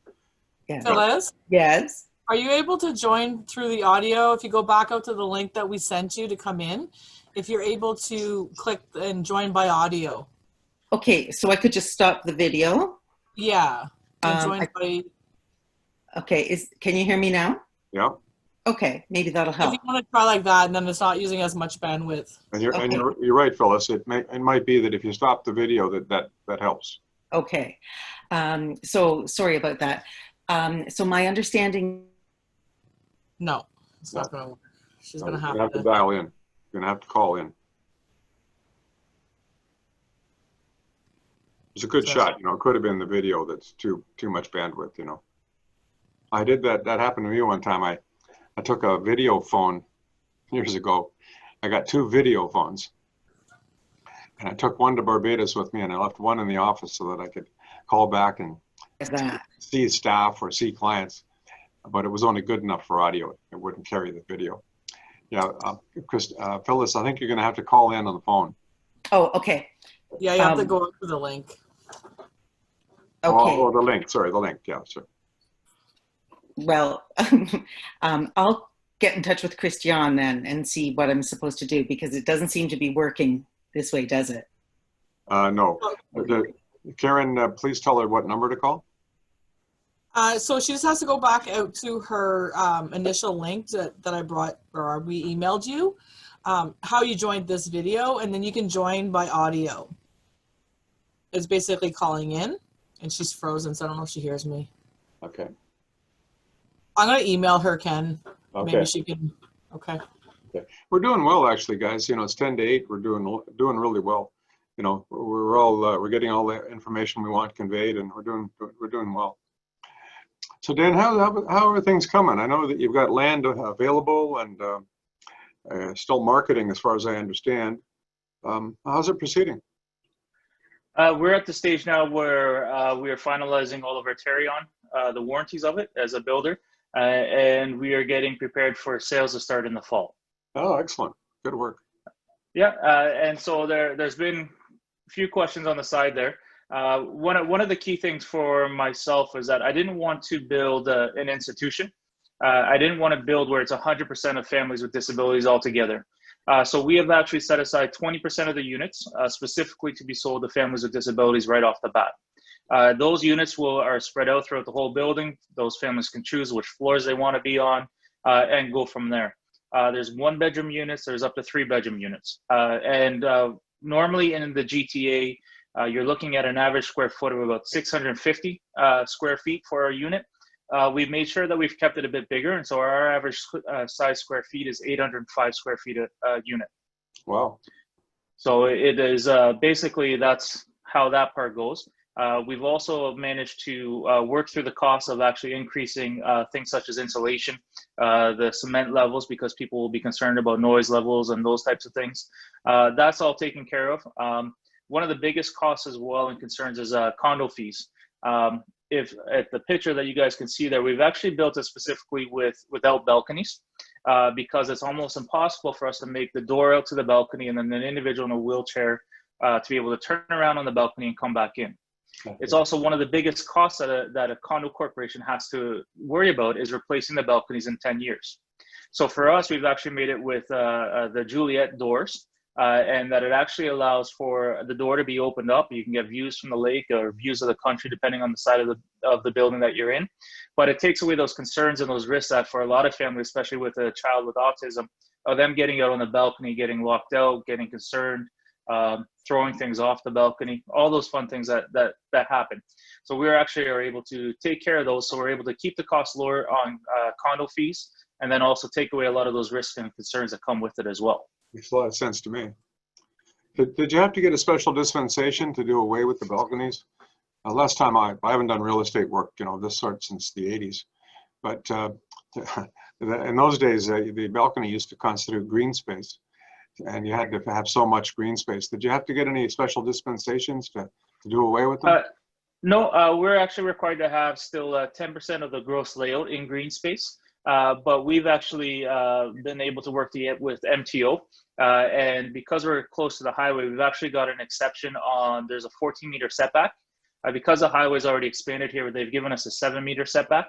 Speaker 3: Yeah.
Speaker 4: Phyllis?
Speaker 3: Yes.
Speaker 4: Are you able to join through the audio? If you go back out to the link that we sent you to come in, if you're able to click and join by audio.
Speaker 3: Okay, so I could just stop the video.
Speaker 4: Yeah. And
Speaker 3: okay, can you hear me now?
Speaker 1: Yeah.
Speaker 3: Okay, maybe that'll help.
Speaker 4: If you want to try like that, and then it's not using as much bandwidth.
Speaker 1: And you're right, Phyllis. It might be that if you stop the video, that helps.
Speaker 3: Okay. So sorry about that. So my understanding.
Speaker 4: No, it's not going to work. She's going to have
Speaker 1: to dial in. You're going to have to call in. It's a good shot. It could have been the video that's too much bandwidth. I did that. That happened to me one time. I took a video phone years ago. I got 2 video phones, and I took one to Barbados with me, and I left one in the office so that I could call back and see staff or see clients. But it was only good enough for audio. It wouldn't carry the video. Yeah, Phyllis, I think you're going to have to call in on the phone.
Speaker 3: Oh, okay.
Speaker 4: Yeah, you have to go to the link.
Speaker 3: Okay.
Speaker 1: Oh, the link. Sorry, the link. Yeah, sure.
Speaker 3: Well, I'll get in touch with Christian then and see what I'm supposed to do, because it doesn't seem to be working this way, does it?
Speaker 1: No. Karen, please tell her what number to call.
Speaker 4: So she just has to go back out to her initial link that I brought, or we emailed you, how you joined this video, and then you can join by audio. It's basically calling in, and she's frozen, so I don't know if she hears me.
Speaker 1: Okay.
Speaker 4: I'm going to email her, Ken.
Speaker 1: Okay.
Speaker 4: Maybe she can. Okay.
Speaker 1: We're doing well, actually, guys. It's 10 to 8. We're doing really well. We're getting all the information we want conveyed, and we're doing well. So Dan, how are things coming? I know that you've got land available and still marketing, as far as I understand. How's it proceeding?
Speaker 2: We're at the stage now where we are finalizing all of our the warranties of it as a builder, and we are getting prepared for sales to start in the fall.
Speaker 1: Oh, excellent. Good work.
Speaker 2: Yeah, and so there's been a few questions on the side there. One of the key things for myself is that I didn't want to build an institution. I didn't want to build where it's 100% of families with disabilities altogether. So we have actually set aside 20% of the units specifically to be sold to families with disabilities right off the bat. Those units are spread out throughout the whole building. Those families can choose which floors they want to be on and go from there. There's 1-bedroom units, there's up to 3-bedroom units. Normally in the GTA, you're looking at an average square foot of about 650 square feet for our unit. We've made sure that we've kept it a bit bigger, and so our average size square feet is 805 square feet a unit.
Speaker 1: Wow.
Speaker 2: So it is basically that's how that part goes. We've also managed to work through the cost of actually increasing things such as insulation, the cement levels, because people will be concerned about noise levels and those types of things. That's all taken care of. One of the biggest costs as well and concerns is condo fees. If at the picture that you guys can see there, we've actually built it specifically without balconies because it's almost impossible for us to make the door out to the balcony and then an individual in a wheelchair to be able to turn around on the balcony and come back in. Okay. It's also one of the biggest costs that a condo corporation has to worry about is replacing the balconies in 10 years. So for us, we've actually made it with the Juliet doors. And that it actually allows for the door to be opened up. You can get views from the lake or views of the country, depending on the side of the building that you're in. But it takes away those concerns and those risks that for a lot of families, especially with a child with autism, of them getting out on the balcony, getting locked out, getting concerned, throwing things off the balcony, all those fun things that happen. So we are able to take care of those. So we're able to keep the cost lower on condo fees, and then also take away a lot of those risks and concerns that come with it as well.
Speaker 1: Makes a lot of sense to me. Did you have to get a special dispensation to do away with the balconies? Last time I haven't done real estate work, this sort since the 80s. But in those days, the balcony used to constitute green space, and you had to have so much green space. Did you have to get any special dispensations to do away with them?
Speaker 2: No, we're actually required to have still 10% of the gross layout in green space. But we've actually been able to work with MTO. And because we're close to the highway, we've actually got an exception on, there's a 14-meter setback. Because the highway's already expanded here, they've given us a 7-meter setback.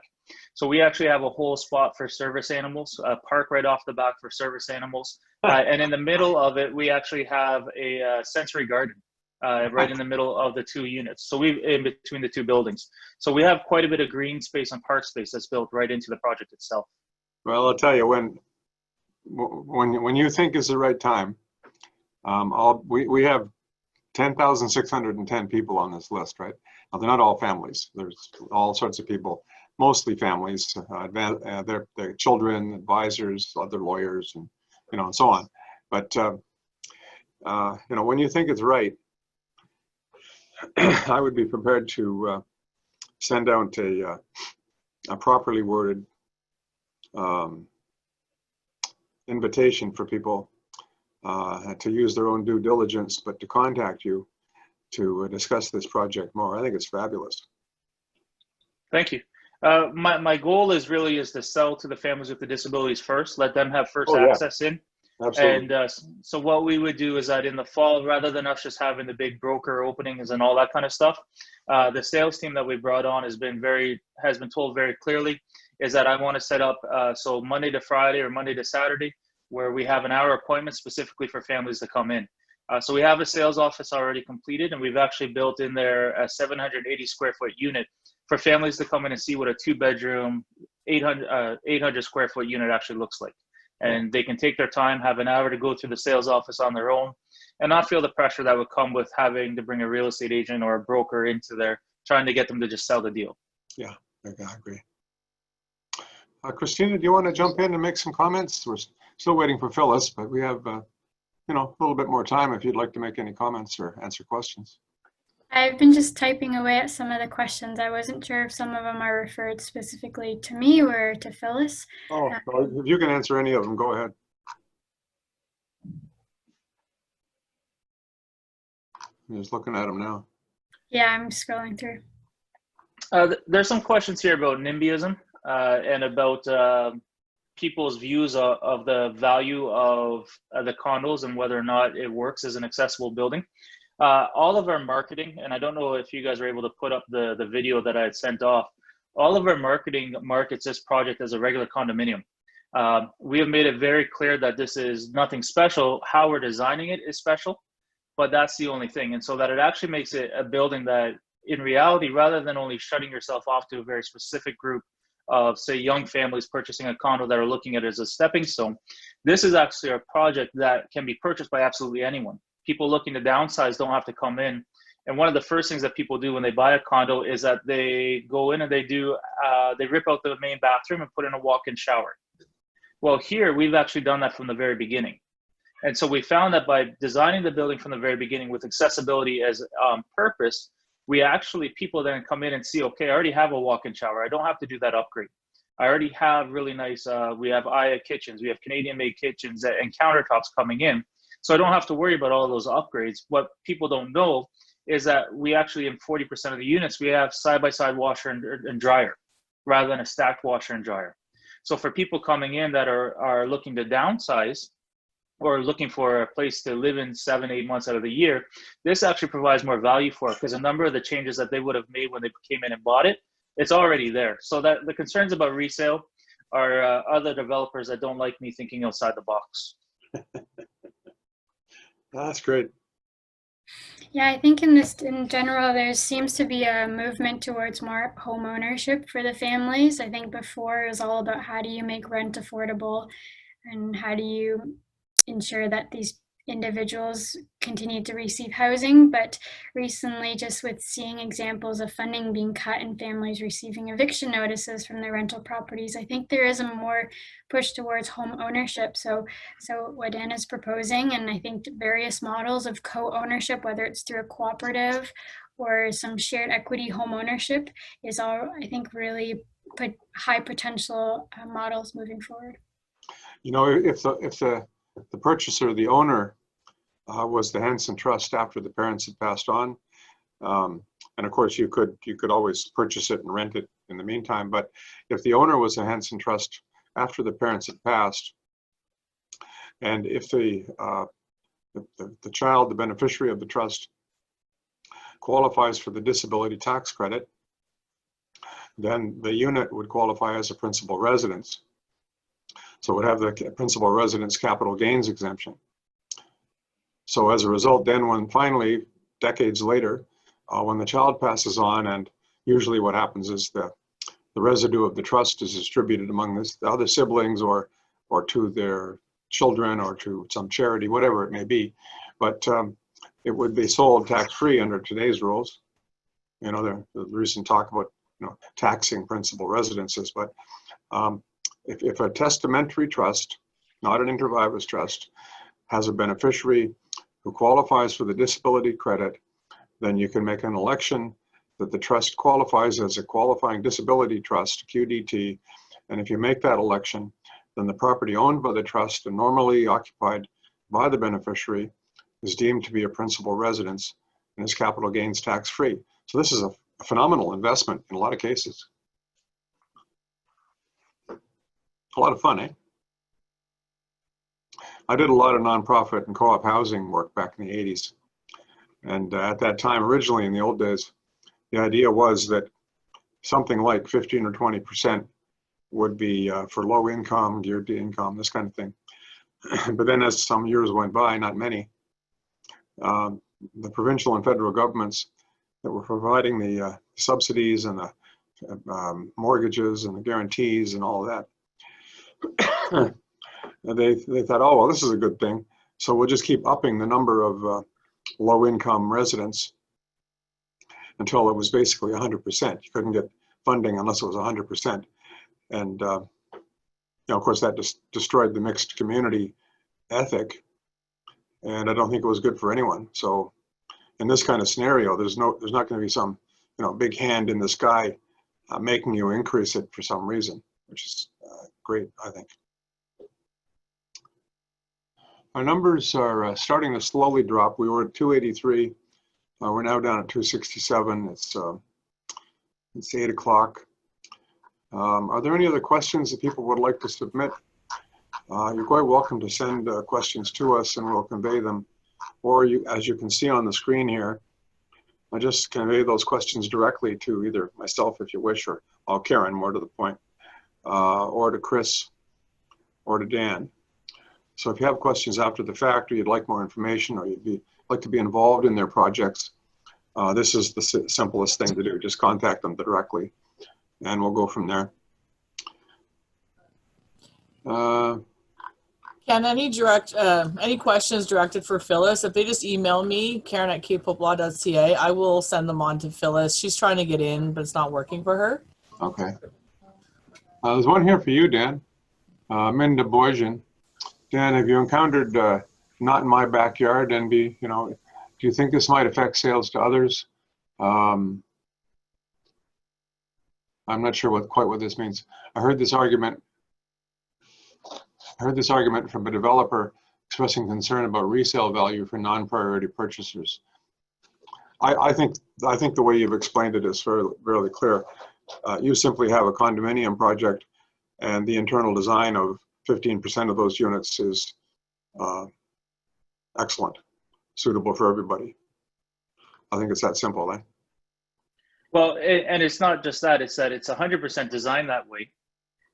Speaker 2: So we actually have a whole spot for service animals, a park right off the back for service animals. And in the middle of it, we actually have a sensory garden. Right in the middle of the 2 units. So in between the 2 buildings. So we have quite a bit of green space and park space that's built right into the project itself.
Speaker 1: Well, I'll tell you, when you think is the right time, we have 10,610 people on this list, right? Now, they're not all families. There's all sorts of people, mostly families, their children, advisors, other lawyers, and and so on. But when you think it's right, I would be prepared to send out a properly worded invitation for people to use their own due diligence, but to contact you to discuss this project more. I think it's fabulous.
Speaker 2: Thank you. My goal is to sell to the families with the disabilities first, let them have first access in. Absolutely. And so what we would do is that in the fall, rather than us just having the big broker openings and all that kind of stuff, the sales team that we brought on has been told very clearly is that I want to set up so Monday to Friday or Monday to Saturday, where we have an hour appointment specifically for families to come in. So we have a sales office already completed, and we've actually built in there a 780 square foot unit for families to come in and see what a 2-bedroom, 800 square foot unit actually looks like. And they can take their time, have an hour to go through the sales office on their own, and not feel the pressure that would come with having to bring a real estate agent or a broker into there, trying to get them to just sell the deal.
Speaker 1: Yeah, I agree. Christina, do you want to jump in and make some comments? We're still waiting for Phyllis, but we have a little bit more time if you'd like to make any comments or answer questions.
Speaker 5: I've been just typing away at some of the questions. I wasn't sure if some of them are referred specifically to me or to Phyllis.
Speaker 1: Oh, well, if you can answer any of them, go ahead. I'm just looking at them now.
Speaker 5: Yeah, I'm scrolling through.
Speaker 2: There's some questions here about NIMBYism and about people's views of the value of the condos and whether or not it works as an accessible building. All of our marketing, and I don't know if you guys were able to put up the video that I had sent off, all of our marketing markets this project as a regular condominium. We have made it very clear that this is nothing special. How we're designing it is special, but that's the only thing. And so that it actually makes it a building that in reality, rather than only shutting yourself off to a very specific group of, say, young families purchasing a condo that are looking at it as a stepping stone, this is actually a project that can be purchased by absolutely anyone. People looking to downsize don't have to come in. And one of the first things that people do when they buy a condo is that they go in and they rip out the main bathroom and put in a walk-in shower. Well, here we've actually done that from the very beginning. And so we found that by designing the building from the very beginning with accessibility as purpose, we actually, people then come in and see, okay, I already have a walk-in shower. I don't have to do that upgrade. I already have really nice, we have AYA kitchens, we have Canadian-made kitchens and countertops coming in. So I don't have to worry about all those upgrades. What people don't know is that we actually, in 40% of the units, we have side-by-side washer and dryer rather than a stacked washer and dryer. So for people coming in that are looking to downsize or looking for a place to live in 7-8 months out of the year, this actually provides more value for it because a number of the changes that they would have made when they came in and bought it, it's already there. So that the concerns about resale are other developers that don't like me thinking outside the box.
Speaker 1: That's great.
Speaker 5: Yeah, I think in general, there seems to be a movement towards more home ownership for the families. I think before it was all about how do you make rent affordable and how do you ensure that these individuals continue to receive housing. But recently, just with seeing examples of funding being cut and families receiving eviction notices from their rental properties, I think there is a more push towards home ownership. So what Dan is proposing, and I think various models of co-ownership, whether it's through a cooperative or some shared equity home ownership, is all, I think, really put high potential models moving forward.
Speaker 1: You know, if the purchaser, the owner, was the Henson Trust after the parents had passed on, and of course you could always purchase it and rent it in the meantime. But if the owner was a Henson Trust after the parents had passed, and if the child, the beneficiary of the trust, qualifies for the disability tax credit, then the unit would qualify as a principal residence. So it would have the principal residence capital gains exemption. So as a result, then when finally, decades later, when the child passes on, and usually what happens is the residue of the trust is distributed among the other siblings or to their children or to some charity, whatever it may be. But it would be sold tax-free under today's rules. You know, the recent talk about, you know, taxing principal residences, but if a testamentary trust, not an inter vivos trust, has a beneficiary who qualifies for the disability credit, then you can make an election that the trust qualifies as a qualifying disability trust, QDT, and if you make that election, then the property owned by the trust and normally occupied by the beneficiary is deemed to be a principal residence and is capital gains tax-free. So this is a phenomenal investment in a lot of cases. A lot of fun, eh? I did a lot of nonprofit and co-op housing work back in the 80s. And at that time, originally in the old days, the idea was that something like 15 or 20% would be for low income, geared to income, this kind of thing. But then as some years went by, not many, the provincial and federal governments that were providing the subsidies and the mortgages and the guarantees and all of that, they thought, oh, well, this is a good thing. So we'll just keep upping the number of low-income residents until it was basically 100%. You couldn't get funding unless it was 100%. And, you know, of course, that just destroyed the mixed community ethic. And I don't think it was good for anyone. So in this kind of scenario, there's not going to be some, you know, big hand in the sky making you increase it for some reason, which is great, I think. Our numbers are starting to slowly drop. We were at 283 We're now down at 267. It's 8 o'clock. Are there any other questions that people would like to submit? You're quite welcome to send questions to us and we'll convey them. Or as you can see on the screen here, I just convey those questions directly to either myself if you wish, or Karen, more to the point, or to Chris, or to Dan. So if you have questions after the fact, or you'd like more information, or like to be involved in their projects, this is the simplest thing to do. Just contact them directly, and we'll go from there.
Speaker 4: Ken, any questions directed for Phyllis? If they just email me, karen@kpoplaw.ca, I will send them on to Phyllis. She's trying to get in, but it's not working for her.
Speaker 1: Okay. There's one here for you, Dan. Minda Boyjan. Dan, have you encountered not in my backyard, and do you think this might affect sales to others? I'm not sure quite what this means. I heard this argument from a developer expressing concern about resale value for non-priority purchasers. I think the way you've explained it is fairly clear. You simply have a condominium project, and the internal design of 15% of those units is excellent, suitable for everybody. I think it's that simple, eh?
Speaker 2: Well, and it's not just that, it's that it's 100% designed that way.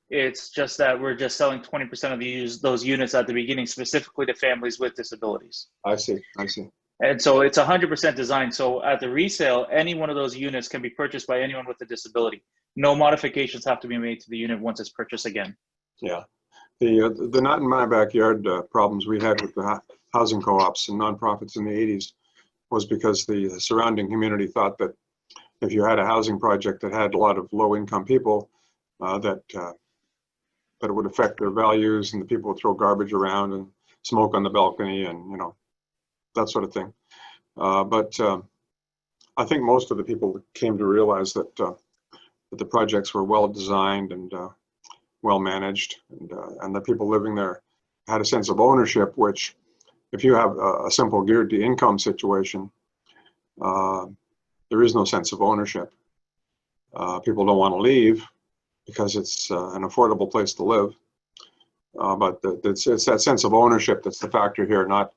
Speaker 2: It's just that we're just selling 20% of those units at the beginning, specifically to families with disabilities.
Speaker 1: I see.
Speaker 2: And so it's 100% designed. So at the resale, any one of those units can be purchased by anyone with a disability. No modifications have to be made to the unit once it's purchased again.
Speaker 1: Yeah. The not in my backyard problems we had with the housing co-ops and nonprofits in the 80s was because the surrounding community thought that if you had a housing project that had a lot of low-income people, that it would affect their values, and the people would throw garbage around and smoke on the balcony and that sort of thing. But I think most of the people came to realize that the projects were well designed and well managed, and the people living there had a sense of ownership, which if you have a simple geared to income situation, there is no sense of ownership. People don't want to leave because it's an affordable place to live. But it's that sense of ownership that's the factor here, not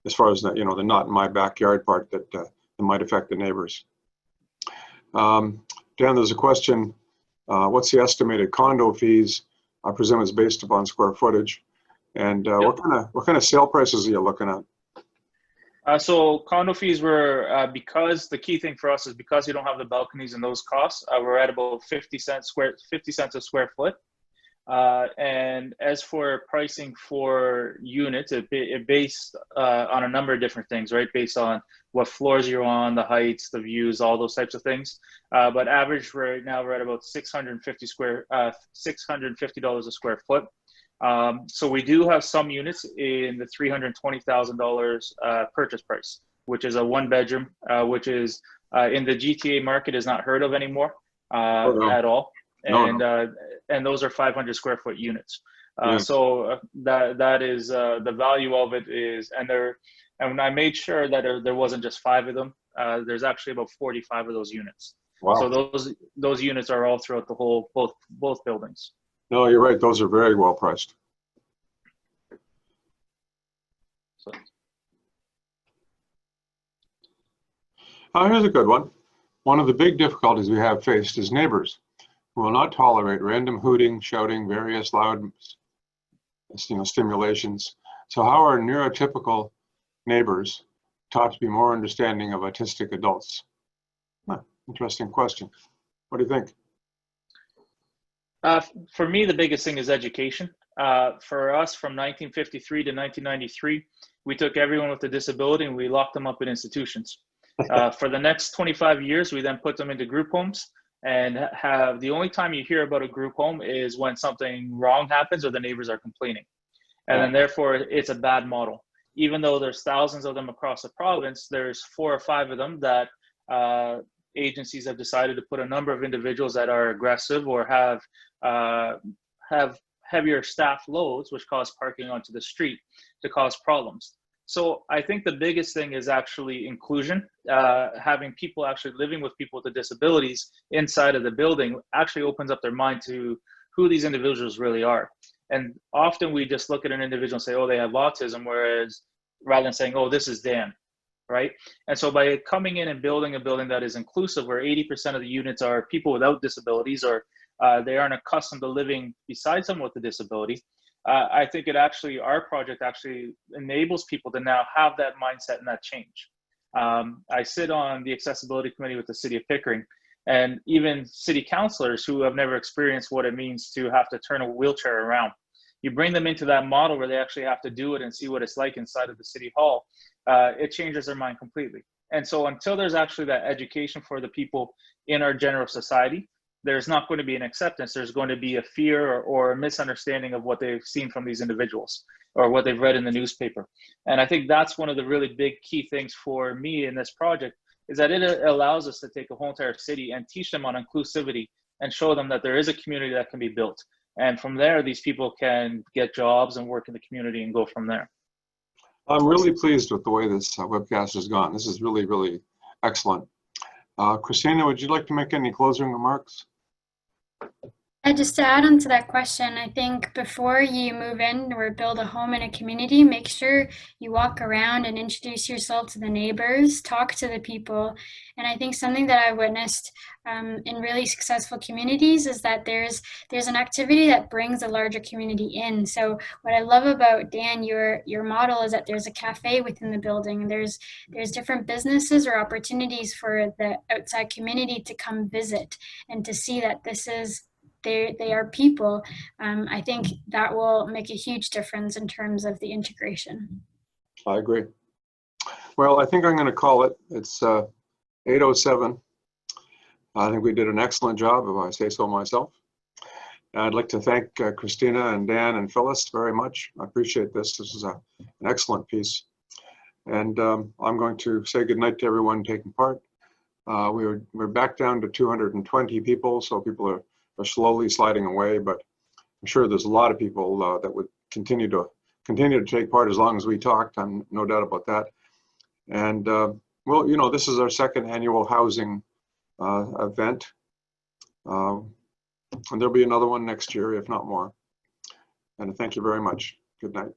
Speaker 1: as far as the not in my backyard part that might affect the neighbors. Dan, there's a question. What's the estimated condo fees? I presume it's based upon square footage. And
Speaker 2: Yep.
Speaker 1: what kind of sale prices are you looking at?
Speaker 2: So condo fees were, because the key thing for us is because you don't have the balconies and those costs, we're at about 50 cents a square foot. And as for pricing for units, it based on a number of different things, right? Based on what floors you're on, the heights, the views, all those types of things. But average right now we're at about $650 a square foot. So we do have some units in the $320,000 purchase price, which is a one bedroom, which is in the GTA market is not heard of anymore at all. And those are 500 square foot units. So that is the value of it is, and when I made sure that there wasn't just 5 of them, there's actually about 45 of those units.
Speaker 1: Wow.
Speaker 2: So those units are all throughout the whole, both buildings.
Speaker 1: No, you're right. Those are very well priced.
Speaker 2: So.
Speaker 1: Here's a good one. One of the big difficulties we have faced is neighbors who will not tolerate random hooting, shouting, various loud stimulations. So how are neurotypical neighbors taught to be more understanding of autistic adults? Interesting question. What do you think?
Speaker 2: For me, the biggest thing is education. For us, from 1953 to 1993, we took everyone with a disability and we locked them up in institutions. For the next 25 years, we then put them into group homes, and have the only time you hear about a group home is when something wrong happens or the neighbors are complaining. And then therefore it's a bad model. Even though there's thousands of them across the province, there's 4 or 5 of them that agencies have decided to put a number of individuals that are aggressive or have heavier staff loads, which cause parking onto the street, to cause problems. So I think the biggest thing is actually inclusion, having people actually living with people with disabilities inside of the building actually opens up their mind to who these individuals really are. And often we just look at an individual and say, oh, they have autism, whereas rather than saying, oh, this is Dan, right? And so by coming in and building a building that is inclusive, where 80% of the units are people without disabilities, or they aren't accustomed to living beside someone with a disability, I think our project actually enables people to now have that mindset and that change. I sit on the accessibility committee with the city of Pickering, and even city councilors who have never experienced what it means to have to turn a wheelchair around. You bring them into that model where they actually have to do it and see what it's like inside of the city hall, it changes their mind completely. And so until there's actually that education for the people in our general society, there's not going to be an acceptance. There's going to be a fear or a misunderstanding of what they've seen from these individuals or what they've read in the newspaper. And I think that's one of the really big key things for me in this project, is that it allows us to take a whole entire city and teach them on inclusivity and show them that there is a community that can be built. And from there, these people can get jobs and work in the community and go from there.
Speaker 1: I'm really pleased with the way this webcast has gone. This is really, really excellent. Christina, would you like to make any closing remarks?
Speaker 5: Just to add on to that question, I think before you move in or build a home in a community, make sure you walk around and introduce yourself to the neighbors, talk to the people. And I think something that I witnessed in really successful communities is that there's an activity that brings a larger community in. So what I love about Dan, your model is that there's a cafe within the building. There's different businesses or opportunities for the outside community to come visit and to see that this is they are people. I think that will make a huge difference in terms of the integration.
Speaker 1: I agree. Well, I think I'm going to call it. It's 8:07. I think we did an excellent job, if I say so myself. I'd like to thank Christina and Dan and Phyllis very much. I appreciate this. This is an excellent piece. And I'm going to say goodnight to everyone taking part. We're back down to 220 people, so people are slowly sliding away, but I'm sure there's a lot of people that would continue to take part as long as we talked. I'm no doubt about that. And well, you know, this is our second annual housing event, and there'll be another one next year, if not more. And thank you very much. Good night.